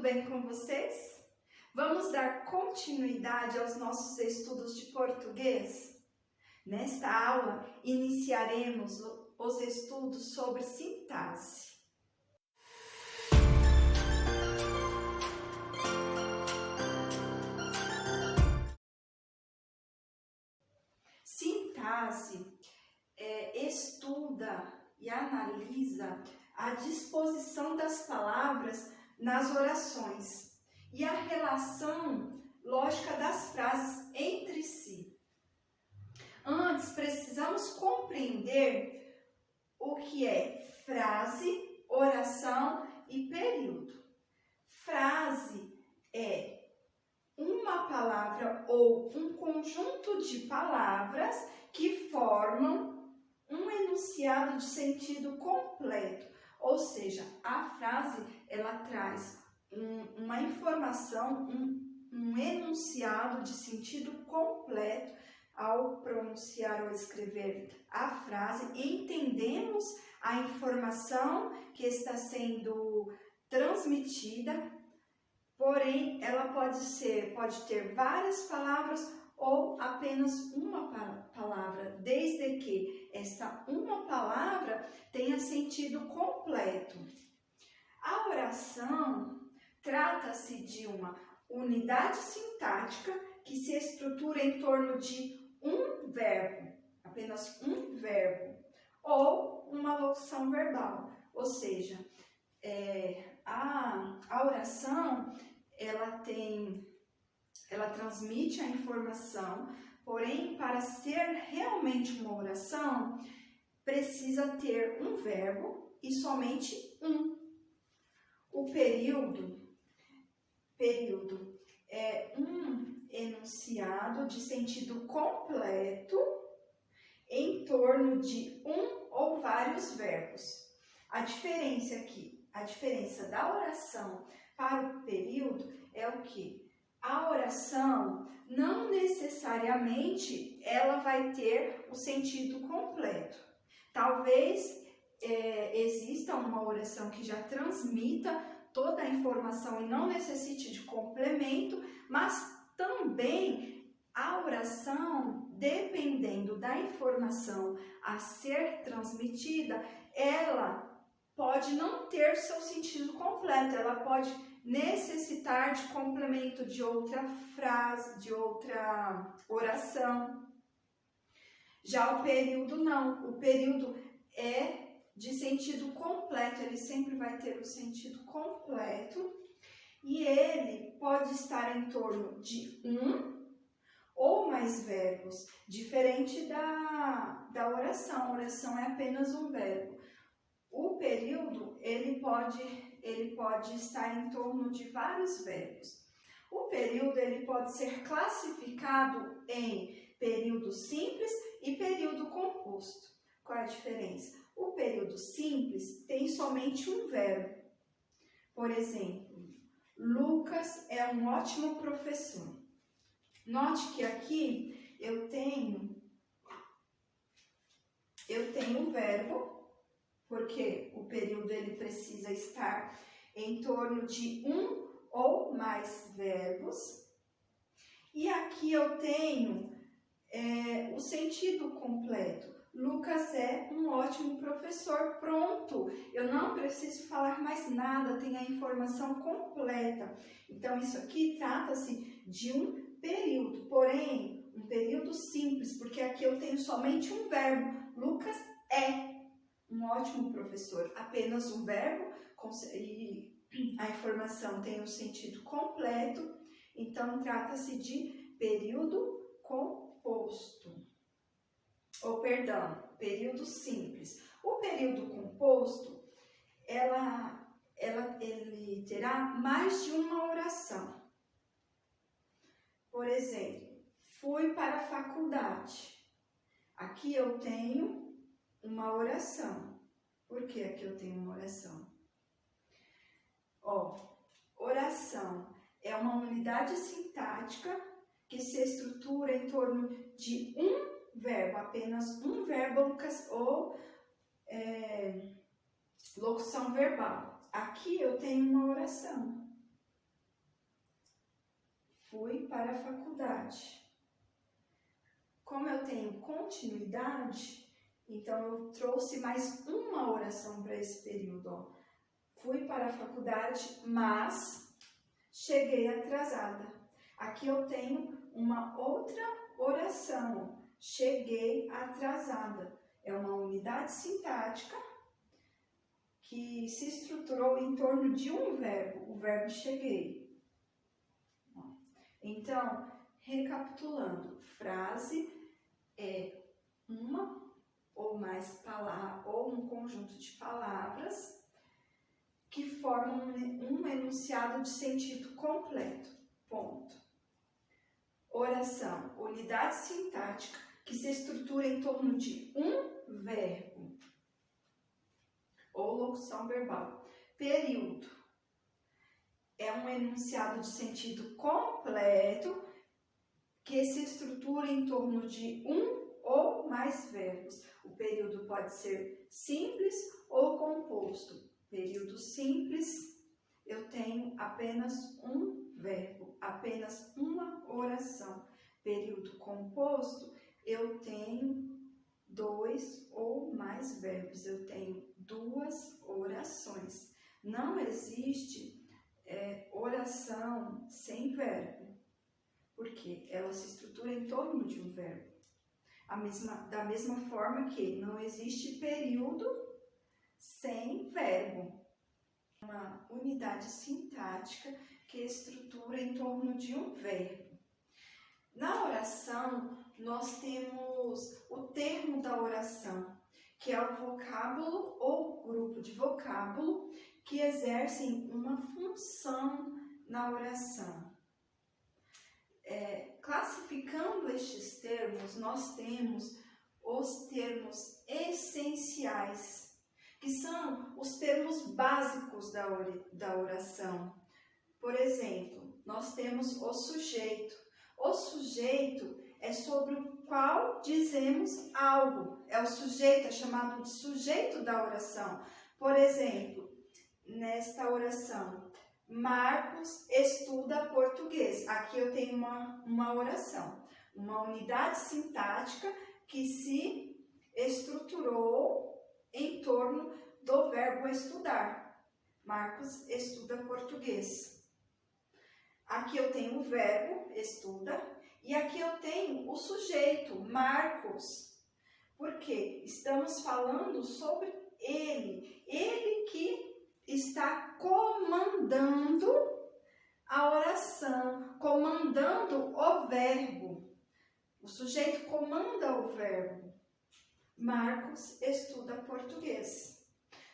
bem com vocês? Vamos dar continuidade aos nossos estudos de português? Nesta aula, iniciaremos os estudos sobre sintaxe. Sintaxe estuda e analisa a disposição das palavras nas orações e a relação lógica das frases entre si. Antes, precisamos compreender o que é frase, oração e período. Frase é uma palavra ou um conjunto de palavras que formam um enunciado de sentido completo. Ou seja, a frase ela traz uma informação, um enunciado de sentido completo. Ao pronunciar ou escrever a frase, entendemos a informação que está sendo transmitida, porém ela pode ter várias palavras ou apenas uma palavra, desde que esta uma palavra tenha sentido completo. A oração trata-se de uma unidade sintática que se estrutura em torno de um verbo, apenas um verbo, ou uma locução verbal. Ou seja, a oração ela transmite a informação, porém, para ser realmente uma oração, precisa ter um verbo e somente um. O período é um enunciado de sentido completo em torno de um ou vários verbos. A diferença da oração para o período é o que? A oração não necessariamente ela vai ter o sentido completo. Talvez exista uma oração que já transmita toda a informação e não necessite de complemento, mas também a oração, dependendo da informação a ser transmitida, ela pode não ter seu sentido completo, ela pode necessitar de complemento de outra frase, de outra oração. Já o período não, o período é de sentido completo, ele sempre vai ter o sentido completo e ele pode estar em torno de um ou mais verbos, diferente da oração. A oração é apenas um verbo. O período, ele pode estar em torno de vários verbos. O período, ele pode ser classificado em período simples e período composto. Qual é a diferença? O período simples tem somente um verbo. Por exemplo, Lucas é um ótimo professor. Note que aqui eu tenho o verbo, porque o período ele precisa estar em torno de um ou mais verbos. E aqui eu tenho o sentido completo. Lucas é um ótimo professor, pronto, eu não preciso falar mais nada, tem a informação completa. Então, isso aqui trata-se de um período, porém, um período simples, porque aqui eu tenho somente um verbo. Lucas é um ótimo professor, apenas um verbo, e a informação tem o sentido completo, então trata-se de período composto. Período simples. O período composto, ele terá mais de uma oração. Por exemplo, fui para a faculdade. Aqui eu tenho uma oração. Por que aqui eu tenho uma oração? Oração é uma unidade sintática que se estrutura em torno de um verbo, apenas um verbo ou locução verbal. Aqui eu tenho uma oração. para a faculdade. Como eu tenho continuidade, então eu trouxe mais uma oração para esse período. Ó. Fui para a faculdade, mas cheguei atrasada. Aqui eu tenho uma outra oração. Cheguei atrasada. É uma unidade sintática que se estruturou em torno de um verbo, o verbo cheguei. Então, recapitulando, frase é uma ou mais palavras, ou um conjunto de palavras que formam um enunciado de sentido completo. Ponto. Oração, unidade sintática que se estrutura em torno de um verbo ou locução verbal. Período é um enunciado de sentido completo que se estrutura em torno de um ou mais verbos. O período pode ser simples ou composto. Período simples, eu tenho apenas um verbo, apenas uma oração. Período composto, eu tenho dois ou mais verbos, eu tenho duas orações. Não existe oração sem verbo, porque ela se estrutura em torno de um verbo. Da mesma forma que não existe período sem verbo. Uma unidade sintática que estrutura em torno de um verbo. Na oração, nós temos o termo da oração, que é o vocábulo ou grupo de vocábulo que exercem uma função na oração. Classificando estes termos, nós temos os termos essenciais, que são os termos básicos da oração. Por exemplo, nós temos o sujeito. O sujeito é sobre o qual dizemos algo. É o sujeito, é chamado de sujeito da oração. Por exemplo, nesta oração, Marcos estuda português. Aqui eu tenho uma oração, uma unidade sintática que se estruturou em torno do verbo estudar. Marcos estuda português. Aqui eu tenho o verbo estuda e aqui eu tenho o sujeito, Marcos. Porque estamos falando sobre ele. Ele que está comandando a oração, comandando o verbo. O sujeito comanda o verbo. Marcos estuda português.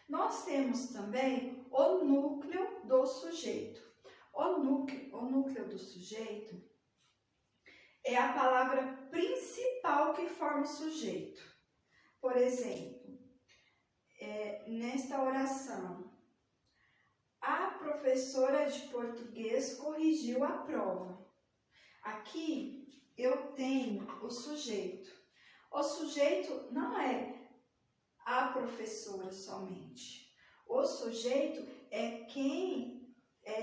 Nós temos também o núcleo do sujeito. O núcleo do sujeito é a palavra principal que forma o sujeito. Por exemplo, nesta oração, a professora de português corrigiu a prova. Aqui eu tenho o sujeito. O sujeito não é a professora somente. O sujeito é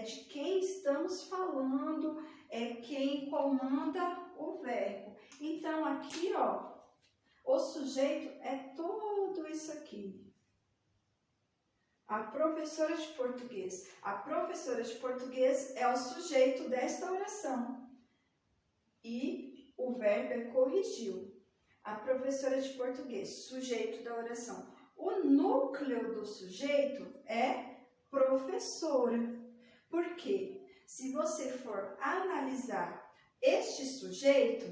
de quem estamos falando, é quem comanda o verbo. Então aqui, ó, o sujeito é tudo isso aqui. A professora de português. A professora de português é o sujeito desta oração. E o verbo é corrigiu. A professora de português, sujeito da oração. O núcleo do sujeito é professora. Por quê? Se você for analisar este sujeito,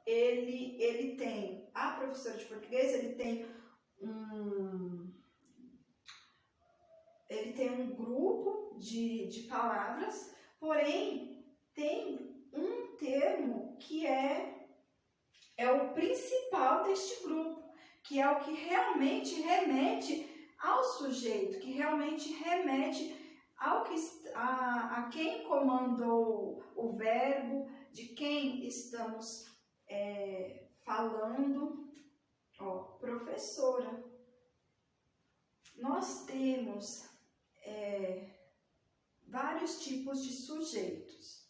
ele tem, a professora de português, ele tem um grupo de palavras, porém tem um termo que é o principal deste grupo, que é o que realmente remete ao sujeito, que realmente remete a quem comandou o verbo, de quem estamos falando. Ó, professora. Nós temos vários tipos de sujeitos.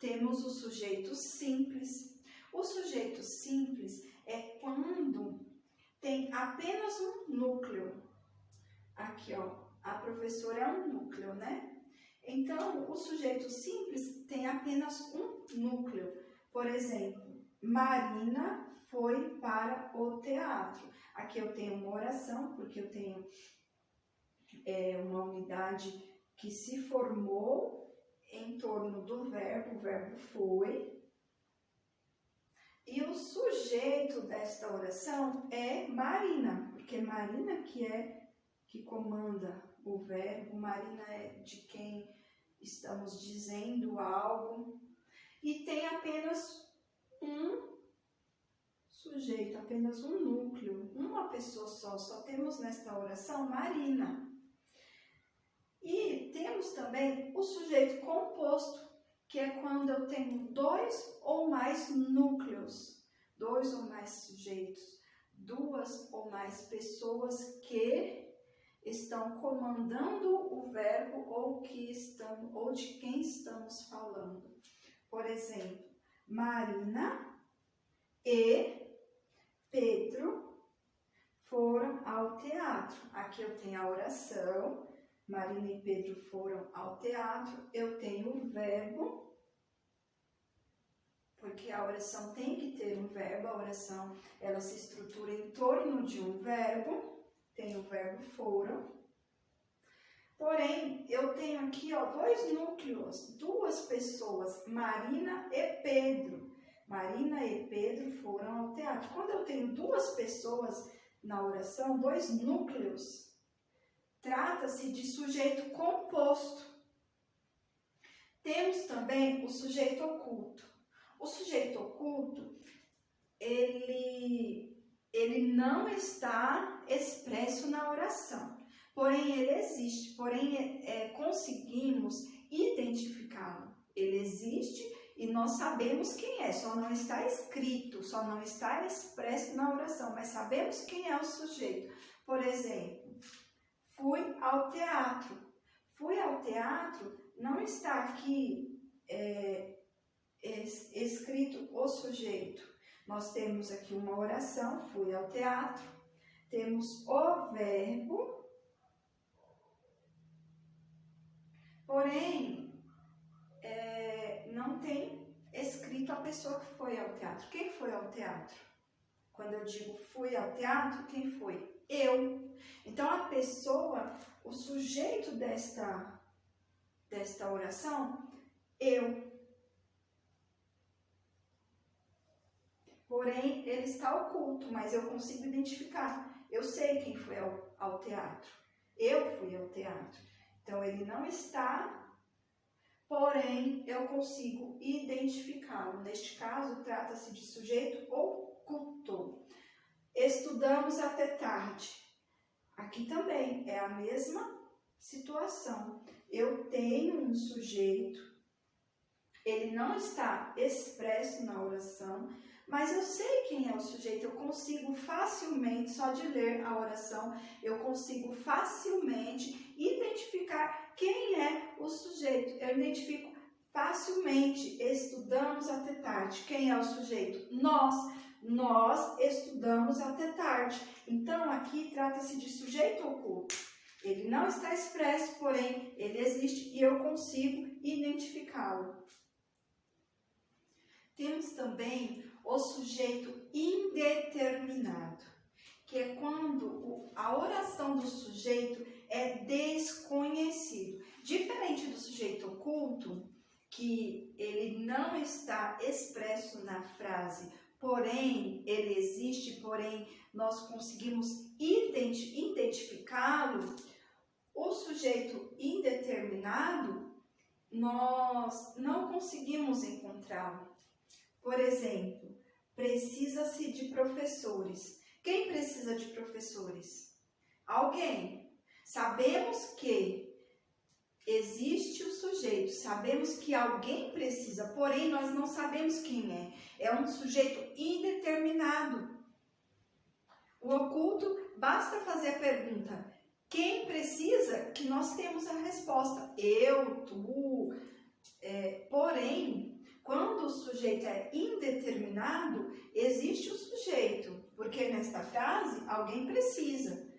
temos o sujeito simples. O sujeito simples é quando tem apenas um núcleo. Aqui, ó, a professora é um núcleo, né? Então, o sujeito simples tem apenas um núcleo. Por exemplo, Marina foi para o teatro. Aqui eu tenho uma oração, porque eu tenho uma unidade que se formou em torno do verbo, o verbo foi. E o sujeito desta oração é Marina, porque Marina que comanda o verbo, Marina é de quem estamos dizendo algo. E tem apenas um sujeito, apenas um núcleo, uma pessoa só temos nesta oração Marina. E temos também o sujeito composto, que é quando eu tenho dois ou mais núcleos, dois ou mais sujeitos, duas ou mais pessoas que estão comandando o verbo ou de quem estamos falando. Por exemplo, Marina e Pedro foram ao teatro. Aqui eu tenho a oração, Marina e Pedro foram ao teatro. Eu tenho o verbo, porque a oração tem que ter um verbo. A oração, ela se estrutura em torno de um verbo. Tem o verbo foram. Porém, eu tenho aqui, ó, dois núcleos, duas pessoas, Marina e Pedro. Marina e Pedro foram ao teatro. Quando eu tenho duas pessoas na oração, dois núcleos, trata-se de sujeito composto. Temos também o sujeito oculto. O sujeito oculto, ele não está expresso na oração, porém ele existe, porém conseguimos identificá-lo. Ele existe e nós sabemos quem é, só não está escrito, só não está expresso na oração, mas sabemos quem é o sujeito. Por exemplo, fui ao teatro. Fui ao teatro, não está aqui escrito o sujeito. Nós temos aqui uma oração, fui ao teatro, temos o verbo, porém, não tem escrito a pessoa que foi ao teatro. Quem foi ao teatro? Quando eu digo fui ao teatro, quem foi? Eu. Então, a pessoa, o sujeito desta oração, eu. Porém, ele está oculto, mas eu consigo identificar. Eu sei quem foi ao teatro. Eu fui ao teatro. Então, ele não está, porém, eu consigo identificá-lo. Neste caso, trata-se de sujeito oculto. Estudamos até tarde. Aqui também é a mesma situação. Eu tenho um sujeito, ele não está expresso na oração, mas eu sei quem é o sujeito, eu consigo facilmente, só de ler a oração, eu consigo facilmente identificar quem é o sujeito. Eu identifico facilmente, estudamos até tarde. Quem é o sujeito? Nós estudamos até tarde. Então, aqui trata-se de sujeito oculto. Ele não está expresso, porém, ele existe e eu consigo identificá-lo. Temos também o sujeito indeterminado, que é quando a oração do sujeito é desconhecido. Diferente do sujeito oculto, que ele não está expresso na frase, porém ele existe, porém nós conseguimos identificá-lo, o sujeito indeterminado, nós não conseguimos encontrá-lo. Por exemplo, precisa-se de professores. Quem precisa de professores? Alguém. Sabemos que existe o sujeito, sabemos que alguém precisa, porém nós não sabemos quem é. É um sujeito indeterminado. O oculto, basta fazer a pergunta, quem precisa, que nós temos a resposta. Eu, tu, porém, Quando o sujeito é indeterminado, existe o sujeito, porque nesta frase alguém precisa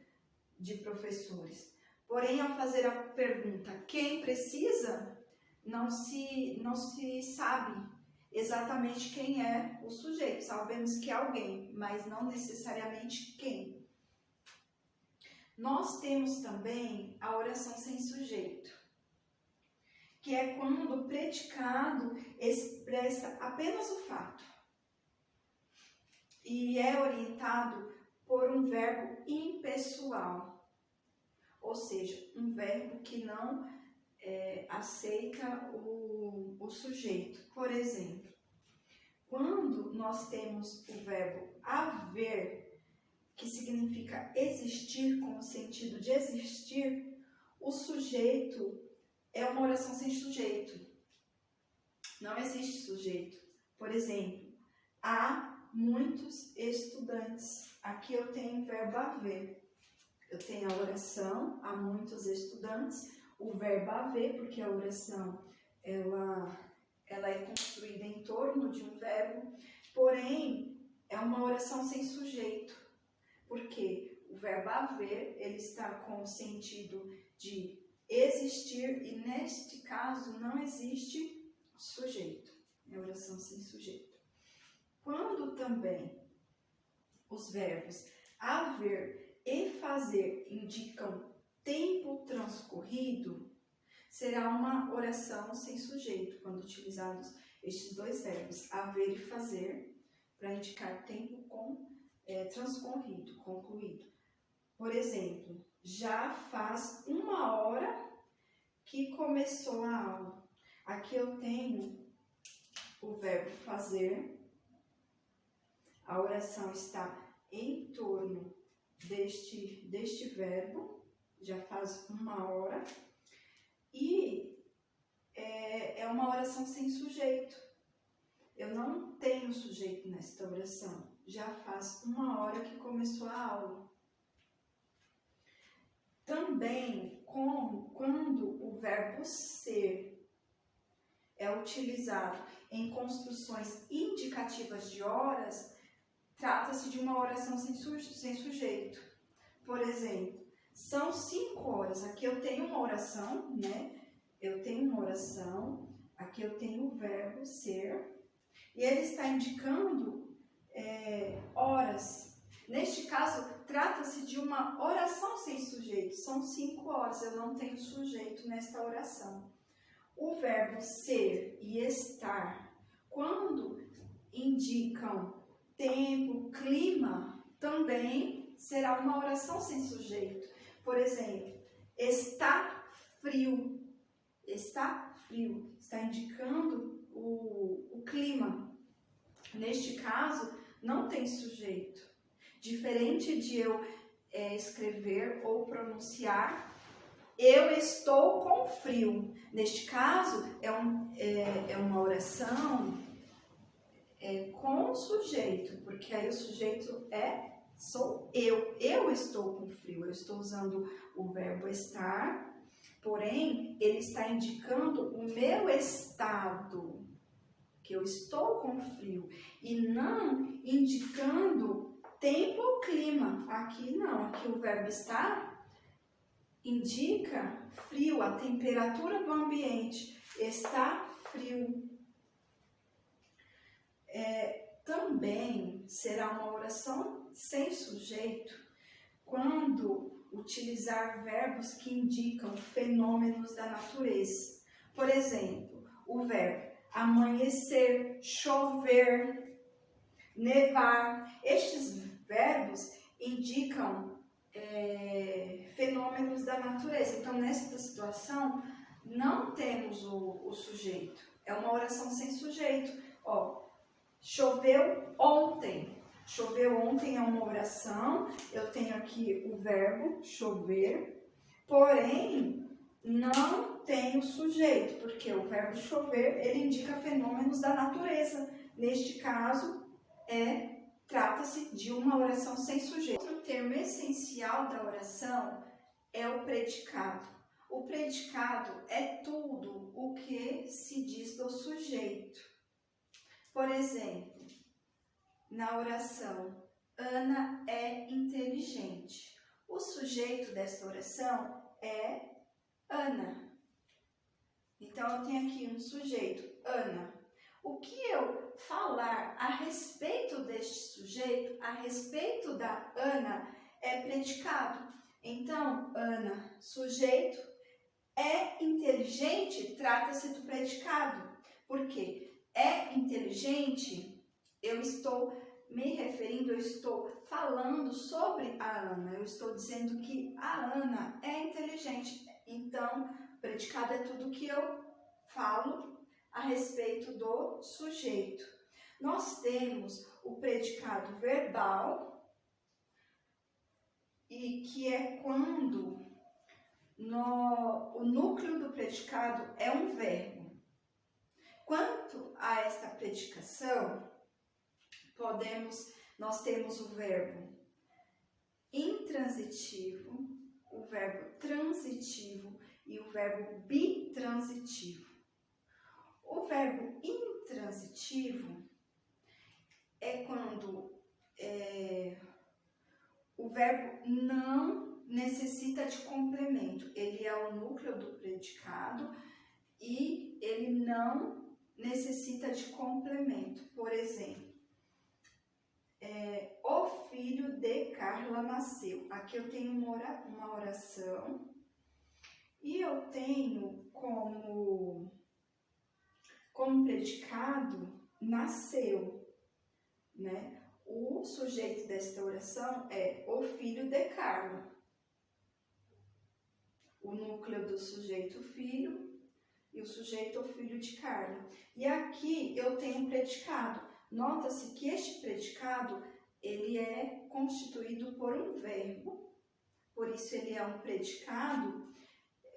de professores. Porém, ao fazer a pergunta quem precisa, não se sabe exatamente quem é o sujeito. Sabemos que é alguém, mas não necessariamente quem. Nós temos também a oração sem sujeito, que é quando o predicado expressa apenas o fato e é orientado por um verbo impessoal, ou seja, um verbo que não aceita o sujeito. Por exemplo, quando nós temos o verbo haver, que significa existir com o sentido de existir, o sujeito é uma oração sem sujeito. Não existe sujeito. Por exemplo, há muitos estudantes. Aqui eu tenho o verbo haver. Eu tenho a oração, há muitos estudantes, o verbo haver, porque a oração ela é construída em torno de um verbo, porém é uma oração sem sujeito, porque o verbo haver ele está com o sentido de existir e neste caso não existe sujeito, é oração sem sujeito. Quando também os verbos haver e fazer indicam tempo transcorrido, será uma oração sem sujeito, quando utilizados estes dois verbos, haver e fazer, para indicar tempo transcorrido, concluído. Por exemplo, já faz 1 hora que começou a aula. Aqui eu tenho o verbo fazer, a oração está em torno deste verbo, já faz 1 hora, e é uma oração sem sujeito. Eu não tenho sujeito nesta oração, já faz 1 hora que começou a aula. Também, quando o verbo ser é utilizado em construções indicativas de horas, trata-se de uma oração sem sujeito. Por exemplo, são 5 horas. Aqui eu tenho uma oração, né? Eu tenho uma oração, aqui eu tenho o verbo ser, e ele está indicando horas. Neste caso, trata-se de uma oração sem sujeito. São 5 horas, eu não tenho sujeito nesta oração. O verbo ser e estar, quando indicam tempo, clima, também será uma oração sem sujeito. Por exemplo, está frio. Está frio, está indicando o clima. Neste caso, não tem sujeito. Diferente de eu escrever ou pronunciar, eu estou com frio. Neste caso, é uma oração com sujeito, porque aí o sujeito sou eu. Eu estou com frio. Eu estou usando o verbo estar, porém, ele está indicando o meu estado, que eu estou com frio, e não indicando tempo ou clima. Aqui não, aqui o verbo estar indica frio, a temperatura do ambiente está frio. Também será uma oração sem sujeito quando utilizar verbos que indicam fenômenos da natureza. Por exemplo, o verbo amanhecer, chover, nevar. Estes verbos indicam fenômenos da natureza. Então, nesta situação, não temos o sujeito. É uma oração sem sujeito. Choveu ontem. Choveu ontem é uma oração. Eu tenho aqui o verbo chover, porém não tem o sujeito, porque o verbo chover ele indica fenômenos da natureza. Neste caso, trata-se de uma oração sem sujeito. Outro termo essencial da oração é o predicado. O predicado é tudo o que se diz do sujeito. exemplo, na oração, Ana é inteligente. O sujeito desta oração é Ana. Então, eu tenho aqui um sujeito, Ana. O que eu falar a respeito deste sujeito, a respeito da Ana, é predicado. Então, Ana, sujeito, é inteligente, trata-se do predicado. Porque é inteligente, eu estou me referindo, eu estou falando sobre a Ana. Eu estou dizendo que a Ana é inteligente. Então, predicado é tudo que eu falo a respeito do sujeito. Nós temos o predicado verbal, e que é quando o núcleo do predicado é um verbo. Quanto a esta predicação, nós temos o verbo intransitivo, o verbo transitivo e o verbo bitransitivo. O verbo intransitivo é quando o verbo não necessita de complemento. Ele é o núcleo do predicado e ele não necessita de complemento. Por exemplo, o filho de Carla nasceu. Aqui eu tenho uma oração e eu tenho como predicado nasceu, né? O sujeito desta oração é o filho de Carla. O núcleo do sujeito filho e o sujeito o filho de Carla. E aqui eu tenho um predicado. Nota-se que este predicado, ele é constituído por um verbo. Por isso ele é um predicado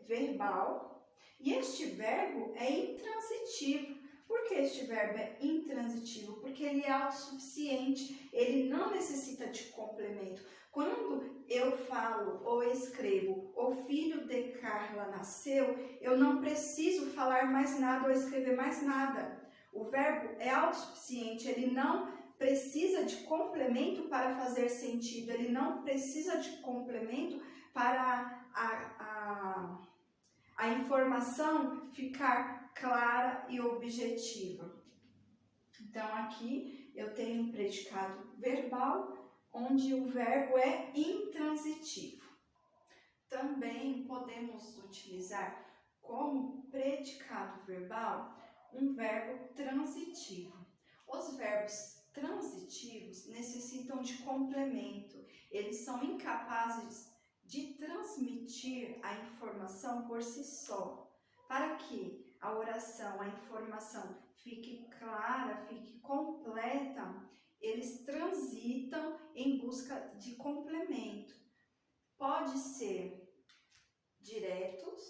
verbal. E este verbo é intransitivo. Por que este verbo é intransitivo? Porque ele é autossuficiente, ele não necessita de complemento. Quando eu falo ou escrevo, o filho de Carla nasceu, eu não preciso falar mais nada ou escrever mais nada. O verbo é autossuficiente, ele não precisa de complemento para fazer sentido, ele não precisa de complemento para a informação ficar clara e objetiva. Então, aqui eu tenho um predicado verbal, onde o verbo é intransitivo. Também podemos utilizar como predicado verbal um verbo transitivo. Os verbos transitivos necessitam de complemento, eles são incapazes de transmitir a informação por si só. Para que a oração, a informação fique clara, fique completa, eles transitam em busca de complemento. Pode ser diretos,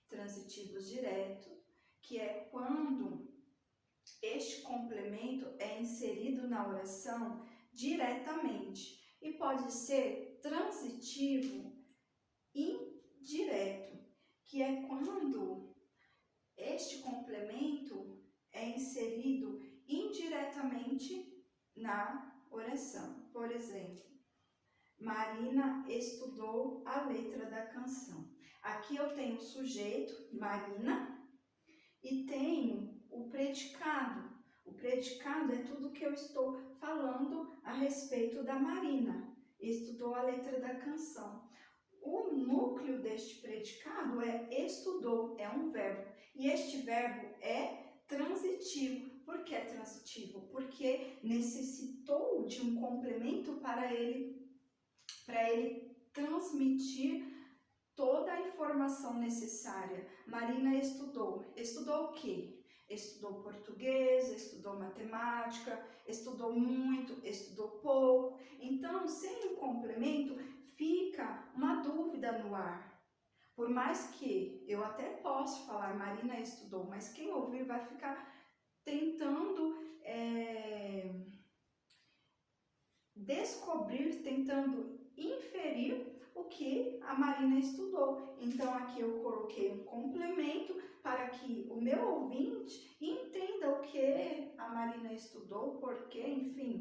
transitivos diretos, que é quando este complemento é inserido na oração diretamente. E pode ser transitivo indireto, que é quando este complemento é inserido indiretamente na oração. Por exemplo, Marina estudou a letra da canção. Aqui eu tenho o sujeito, Marina, e tenho o predicado. O predicado é tudo que eu estou falando a respeito da Marina. Estudou a letra da canção. O núcleo deste predicado é estudou, é um verbo. E este verbo é transitivo. Por que é transitivo? Porque necessitou de um complemento para ele transmitir toda a informação necessária. Marina estudou. Estudou o quê? Estudou português, estudou matemática, estudou muito, estudou pouco. Então, sem um complemento, fica uma dúvida no ar. Por mais que eu até possa falar Marina estudou, mas quem ouvir vai ficar tentando descobrir, tentando inferir o que a Marina estudou. Então, aqui eu coloquei um complemento para que o meu ouvinte entenda o que a Marina estudou, porque, enfim,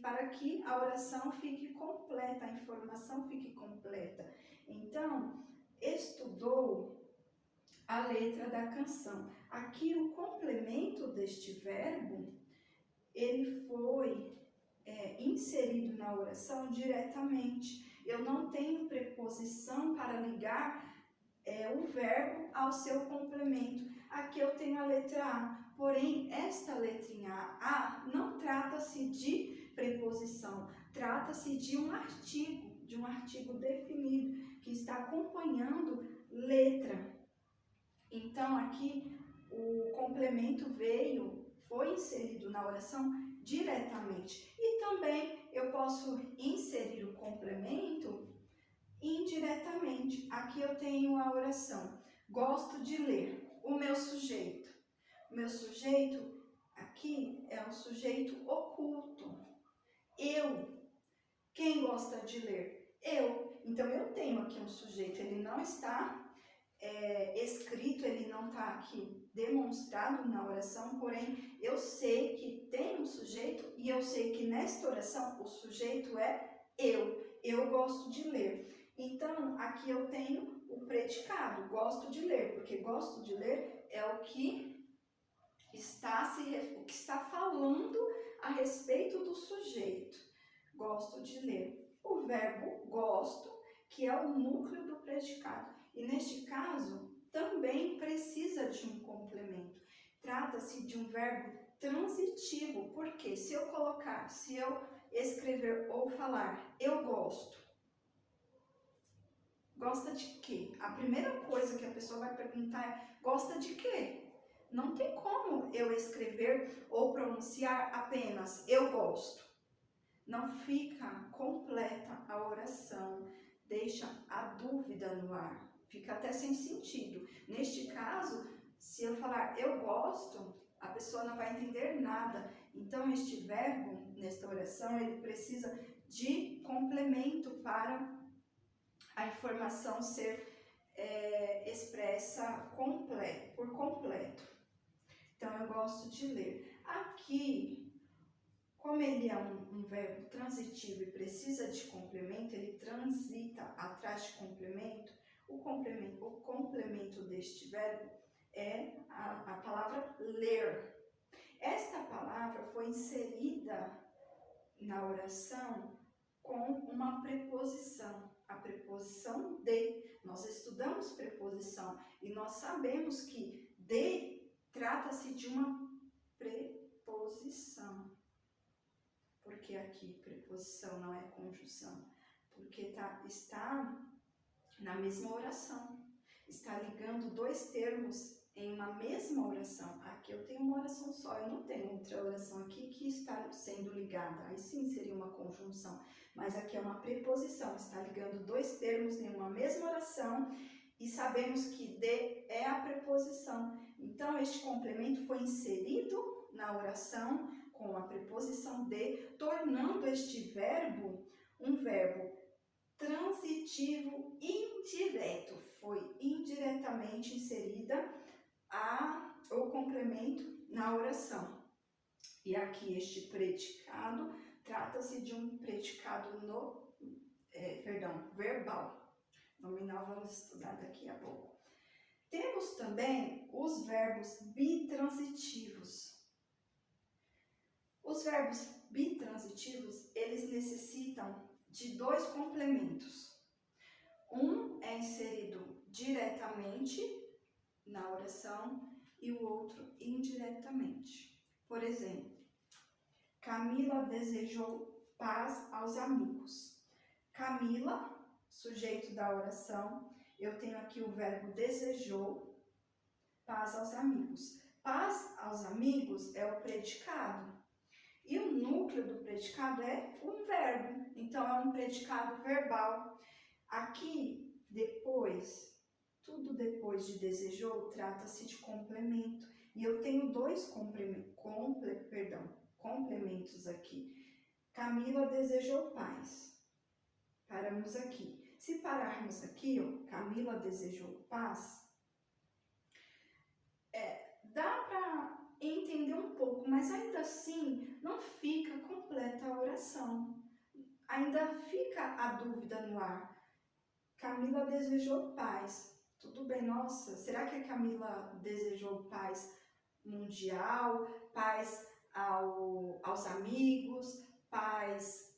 para que a oração fique completa, a informação fique completa. Então, estudou a letra da canção. Aqui o complemento deste verbo, ele foi inserido na oração diretamente. Eu não tenho preposição para ligar o verbo ao seu complemento. Aqui eu tenho a letra A, porém esta letrinha A não trata-se de preposição, trata-se de um artigo definido que está acompanhando letra. Então aqui o complemento foi inserido na oração diretamente. E também eu posso inserir o complemento indiretamente. Aqui eu tenho a oração: gosto de ler. O meu sujeito. O meu sujeito aqui é um sujeito oculto. Eu. Quem gosta de ler? Eu. Então eu tenho aqui um sujeito, ele não está escrito, ele não está aqui demonstrado na oração, porém eu sei que tem um sujeito e eu sei que nesta oração o sujeito é eu. Eu gosto de ler. Então aqui eu tenho o predicado, gosto de ler, porque gosto de ler é o que está falando a respeito do sujeito. Gosto de ler. O verbo gosto, que é o núcleo do predicado. E neste caso, também precisa de um complemento. Trata-se de um verbo transitivo, porque se eu escrever ou falar, eu gosto. Gosta de quê? A primeira coisa que a pessoa vai perguntar é, gosta de quê? Não tem como eu escrever ou pronunciar apenas eu gosto. Não fica completa a oração, deixa a dúvida no ar. Fica até sem sentido. Neste caso, se eu falar eu gosto, a pessoa não vai entender nada. Então, este verbo, nesta oração, ele precisa de complemento para a informação ser expressa por completo. Então, eu gosto de ler. Aqui, como ele é um verbo transitivo e precisa de complemento, ele transita atrás de complemento. O complemento deste verbo é a palavra ler. Esta palavra foi inserida na oração com uma preposição, a preposição de. Nós estudamos preposição e nós sabemos que de trata-se de uma preposição. Porque aqui preposição não é conjunção, porque está na mesma oração, está ligando dois termos em uma mesma oração. Aqui eu tenho uma oração só, eu não tenho outra oração aqui que está sendo ligada, aí sim seria uma conjunção, mas aqui é uma preposição, está ligando dois termos em uma mesma oração e sabemos que de é a preposição. Então este complemento foi inserido na oração com a preposição de, tornando este verbo um verbo transitivo indireto. Foi indiretamente inserida o complemento na oração. E aqui este predicado trata-se de um predicado verbal. Nominal vamos estudar daqui a pouco. Temos também os verbos bitransitivos. Os verbos bitransitivos, eles necessitam de dois complementos. Um é inserido diretamente na oração e o outro indiretamente. Por exemplo, Camila desejou paz aos amigos. Camila, sujeito da oração, eu tenho aqui o verbo desejou, paz aos amigos. Paz aos amigos é o predicado. E o núcleo do predicado é um verbo, então é um predicado verbal. Aqui, tudo depois de desejou, trata-se de complemento. E eu tenho dois complementos aqui. Camila desejou paz. Paramos aqui. Se pararmos aqui, Camila desejou paz, dá para entender um pouco, mas ainda assim não fica completa a oração. Ainda fica a dúvida no ar. Camila desejou paz. Tudo bem, nossa, será que a Camila desejou paz mundial, paz aos amigos, paz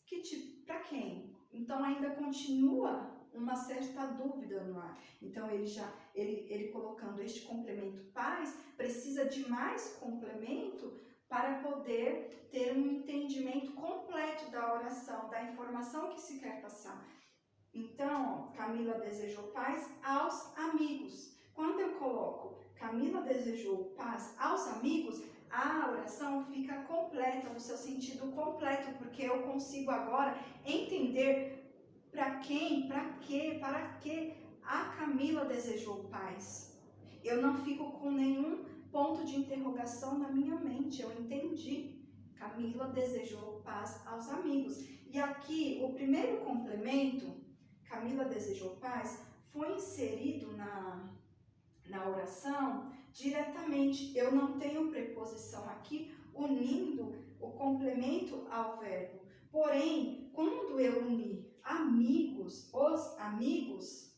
para quem? Então ainda continua uma certa dúvida no ar. Então ele colocando este complemento paz, precisa de mais complemento para poder ter um entendimento completo da oração, da informação que se quer passar. Então, Camila desejou paz aos amigos. Quando eu coloco Camila desejou paz aos amigos, a oração fica completa, no seu sentido completo, porque eu consigo agora entender para quem, para que a Camila desejou paz. Eu não fico com nenhum ponto de interrogação na minha mente, eu entendi. Camila desejou paz aos amigos. E aqui, o primeiro complemento, Camila desejou paz, foi inserido na oração diretamente. Eu não tenho preposição aqui unindo o complemento ao verbo. Porém, quando eu uni amigos, os amigos,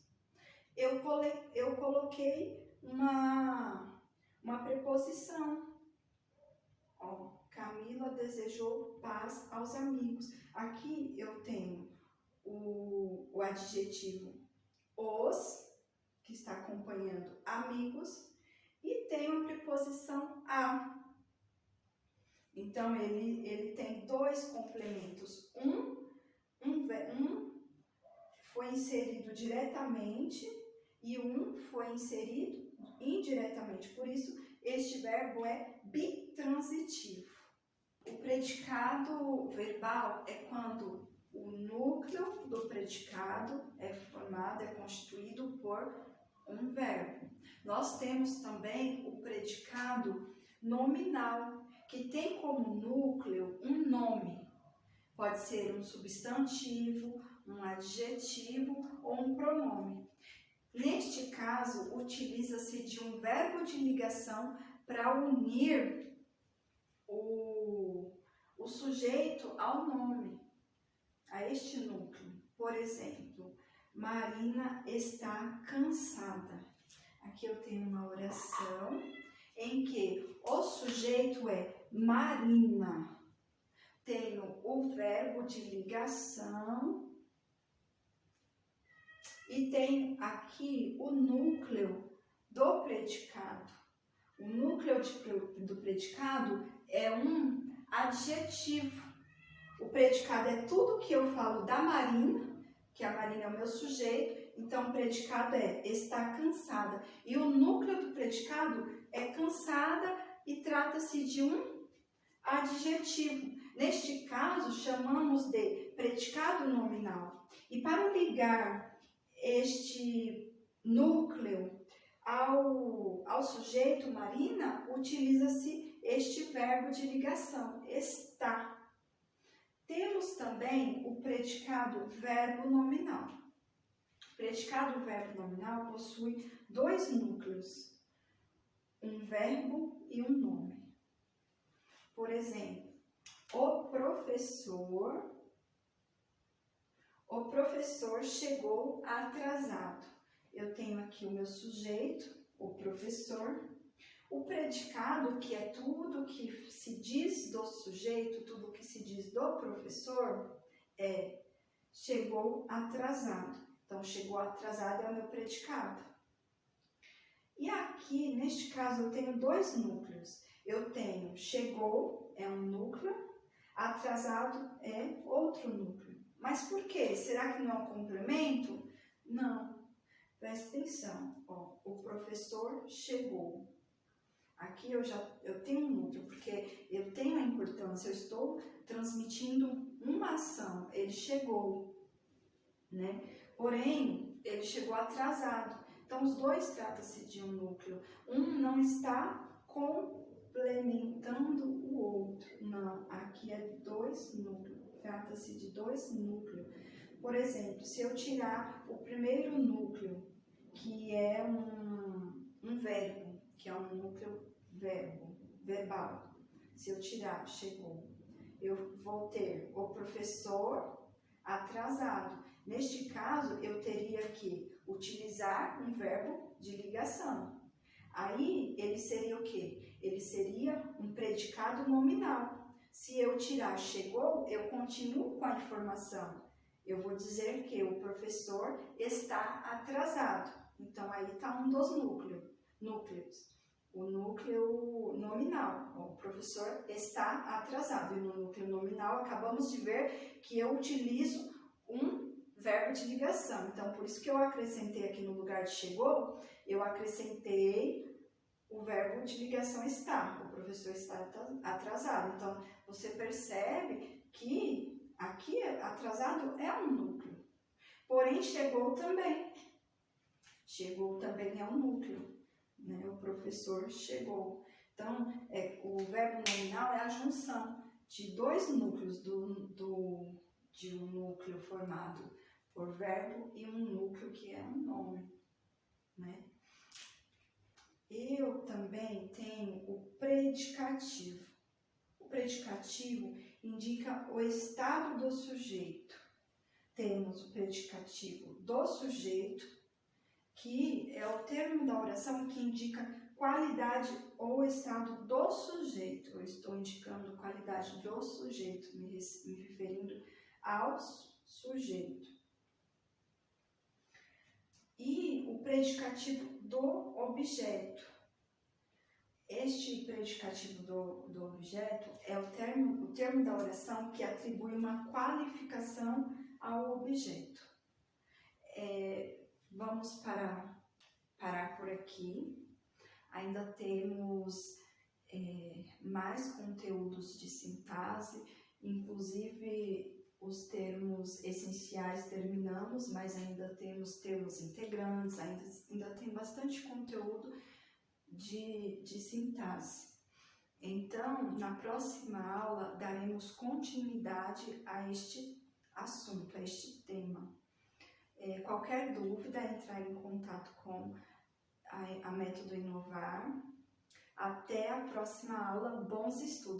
eu coloquei uma preposição. Ó, Camila desejou paz aos amigos. Aqui eu tenho o adjetivo os, que está acompanhando amigos, e tem a preposição a. Então, ele tem dois complementos. Um foi inserido diretamente e um foi inserido indiretamente. Por isso, este verbo é bitransitivo. O predicado verbal é quando o núcleo do predicado é formado, é constituído por um verbo. Nós temos também o predicado nominal, que tem como núcleo um nome. Pode ser um substantivo, um adjetivo ou um pronome. Neste caso, utiliza-se de um verbo de ligação para unir o sujeito ao nome, a este núcleo. Por exemplo, Marina está cansada. Aqui eu tenho uma oração em que o sujeito é Marina. Tenho o verbo de ligação e tenho aqui o núcleo do predicado. O núcleo do predicado é um adjetivo. O predicado é tudo que eu falo da Marina, que a Marina é o meu sujeito, então o predicado é está cansada. E o núcleo do predicado é cansada e trata-se de um adjetivo. Neste caso, chamamos de predicado nominal. E para ligar este núcleo ao sujeito Marina, utiliza-se este verbo de ligação, está. Temos também o predicado verbo nominal. O predicado verbo nominal possui dois núcleos, um verbo e um nome. Por exemplo, o professor chegou atrasado. Eu tenho aqui o meu sujeito, o professor. O predicado, que é tudo que se diz do sujeito, tudo que se diz do professor, é chegou atrasado. Então, chegou atrasado é o meu predicado. E aqui, neste caso, eu tenho dois núcleos. Eu tenho chegou, é um núcleo, atrasado é outro núcleo. Mas por quê? Será que não é um complemento? Não. Presta atenção. Ó, o professor chegou. Aqui eu tenho um núcleo, porque eu tenho a importância, eu estou transmitindo uma ação. Ele chegou, né? Porém, ele chegou atrasado. Então, os dois tratam-se de um núcleo. Um não está complementando o outro. Não, aqui é dois núcleos. Trata-se de dois núcleos. Por exemplo, se eu tirar o primeiro núcleo, que é um verbo, que é um núcleo verbal. se eu tirar chegou, eu vou ter o professor atrasado. Neste caso, eu teria que utilizar um verbo de ligação. Aí, ele seria o quê? Ele seria um predicado nominal. Se eu tirar chegou, eu continuo com a informação. Eu vou dizer que o professor está atrasado. Então, aí está um dos núcleos. O núcleo nominal. O professor está atrasado. E no núcleo nominal, acabamos de ver que eu utilizo um verbo de ligação. Então, por isso que eu acrescentei aqui no lugar de chegou, eu acrescentei o verbo de ligação está. O professor está atrasado. Então, você percebe que aqui atrasado é um núcleo. Porém, chegou também. Chegou também é um núcleo. Né? O professor chegou. Então, o verbo nominal é a junção de dois núcleos de um núcleo formado por verbo e um núcleo que é um nome, né? Eu também tenho o predicativo. O predicativo indica o estado do sujeito. Temos o predicativo do sujeito, que é o termo da oração que indica qualidade ou estado do sujeito. Eu estou indicando qualidade do sujeito, me referindo ao sujeito. E o predicativo do objeto. Este predicativo do objeto é o termo da oração que atribui uma qualificação ao objeto. Vamos parar por aqui. Ainda temos mais conteúdos de sintaxe, inclusive os termos essenciais terminamos, mas ainda temos termos integrantes, ainda tem bastante conteúdo de sintaxe. Então, na próxima aula, daremos continuidade a este assunto, a este tema. Qualquer dúvida, entrar em contato com a Método Inovar. Até a próxima aula. Bons estudos!